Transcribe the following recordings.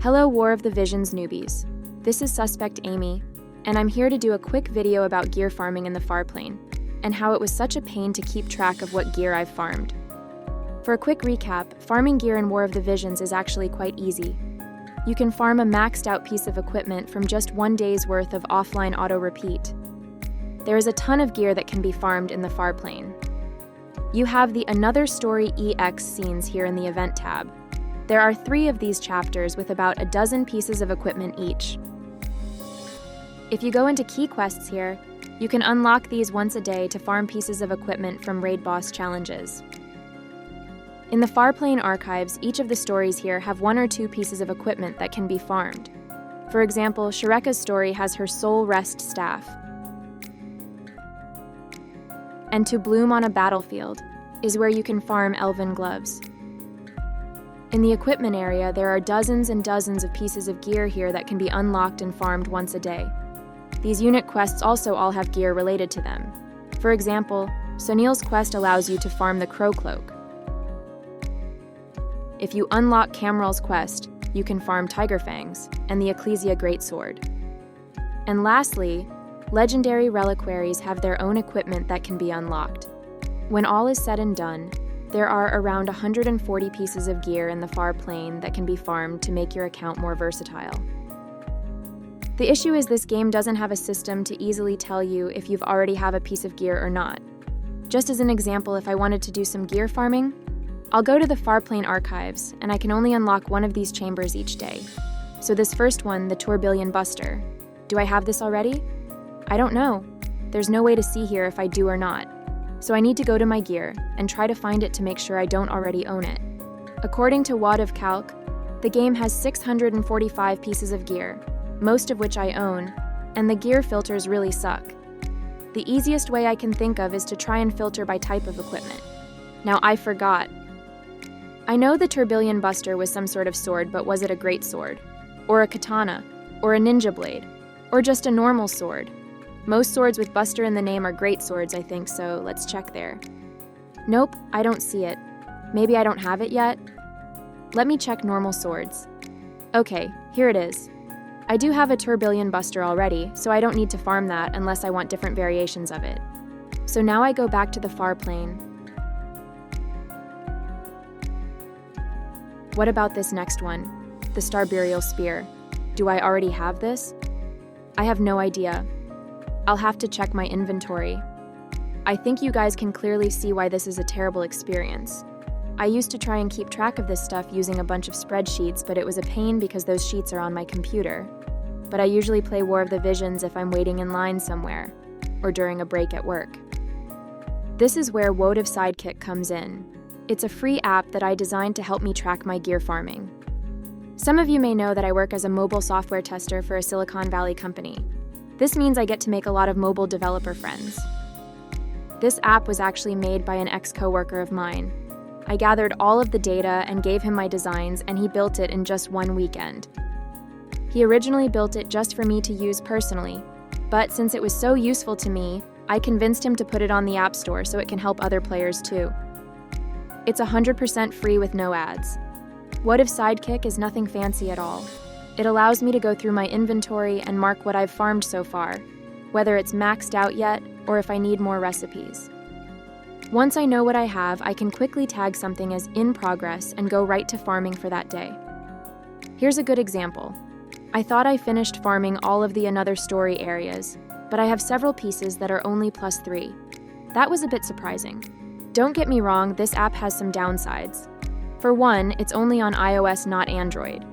Hello War of the Visions newbies. This is Suspect Amy, and I'm here to do a quick video about gear farming in the Farplane, and how it was such a pain to keep track of what gear I've farmed. For a quick recap, farming gear in War of the Visions is actually quite easy. You can farm a maxed out piece of equipment from just 1 day's worth of offline auto repeat. There is a ton of gear that can be farmed in the Farplane. You have the Another Story EX scenes here in the Event tab. There are 3 of these chapters with about a dozen pieces of equipment each. If you go into key quests here, you can unlock these once a day to farm pieces of equipment from raid boss challenges. In the Farplane archives, each of the stories here have 1 or 2 pieces of equipment that can be farmed. For example, Shreka's story has her Soul Rest staff. And To Bloom on a Battlefield is where you can farm elven gloves. In the equipment area, there are dozens and dozens of pieces of gear here that can be unlocked and farmed once a day. These unit quests also all have gear related to them. For example, Sunil's quest allows you to farm the Crow Cloak. If you unlock Camral's quest, you can farm Tiger Fangs and the Ecclesia Greatsword. And lastly, legendary reliquaries have their own equipment that can be unlocked. When all is said and done, there are around 140 pieces of gear in the Farplane that can be farmed to make your account more versatile. The issue is this game doesn't have a system to easily tell you if you've already have a piece of gear or not. Just as an example, if I wanted to do some gear farming, I'll go to the Farplane archives, and I can only unlock 1 of these chambers each day. So this first one, the Tourbillon Buster, do I have this already? I don't know. There's no way to see here if I do or not. So I need to go to my gear and try to find it to make sure I don't already own it. According to WOTV Calc, the game has 645 pieces of gear, most of which I own, and the gear filters really suck. The easiest way I can think of is to try and filter by type of equipment. Now I forgot. I know the Tourbillon Buster was some sort of sword, but was it a great sword? Or a katana? Or a ninja blade? Or just a normal sword? Most swords with Buster in the name are great swords, I think, so let's check there. Nope, I don't see it. Maybe I don't have it yet? Let me check normal swords. Okay, here it is. I do have a Tourbillon Buster already, so I don't need to farm that unless I want different variations of it. So now I go back to the Farplane. What about this next one? The Starburial Spear. Do I already have this? I have no idea. I'll have to check my inventory. I think you guys can clearly see why this is a terrible experience. I used to try and keep track of this stuff using a bunch of spreadsheets, but it was a pain because those sheets are on my computer. But I usually play War of the Visions if I'm waiting in line somewhere, or during a break at work. This is where WOTV Sidekick comes in. It's a free app that I designed to help me track my gear farming. Some of you may know that I work as a mobile software tester for a Silicon Valley company. This means I get to make a lot of mobile developer friends. This app was actually made by an ex-coworker of mine. I gathered all of the data and gave him my designs, and he built it in just 1 weekend. He originally built it just for me to use personally, but since it was so useful to me, I convinced him to put it on the App Store so it can help other players too. It's 100% free with no ads. WOTV Sidekick is nothing fancy at all. It allows me to go through my inventory and mark what I've farmed so far, whether it's maxed out yet or if I need more recipes. Once I know what I have, I can quickly tag something as in progress and go right to farming for that day. Here's a good example. I thought I finished farming all of the Another Story areas, but I have several pieces that are only +3. That was a bit surprising. Don't get me wrong, this app has some downsides. For one, it's only on iOS, not Android.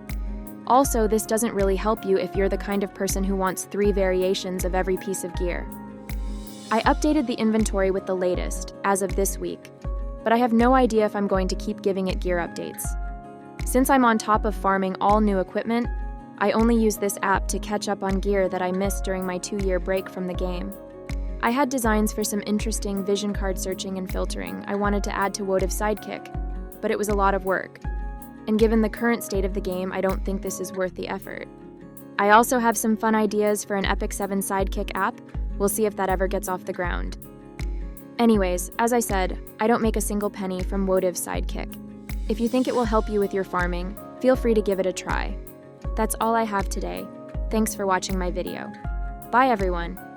Also, this doesn't really help you if you're the kind of person who wants 3 variations of every piece of gear. I updated the inventory with the latest, as of this week, but I have no idea if I'm going to keep giving it gear updates. Since I'm on top of farming all new equipment, I only use this app to catch up on gear that I missed during my 2-year break from the game. I had designs for some interesting vision card searching and filtering I wanted to add to WOTV Sidekick, but it was a lot of work. And given the current state of the game, I don't think this is worth the effort. I also have some fun ideas for an Epic 7 Sidekick app. We'll see if that ever gets off the ground. Anyways, as I said, I don't make a single penny from WOTV Sidekick. If you think it will help you with your farming, feel free to give it a try. That's all I have today. Thanks for watching my video. Bye everyone!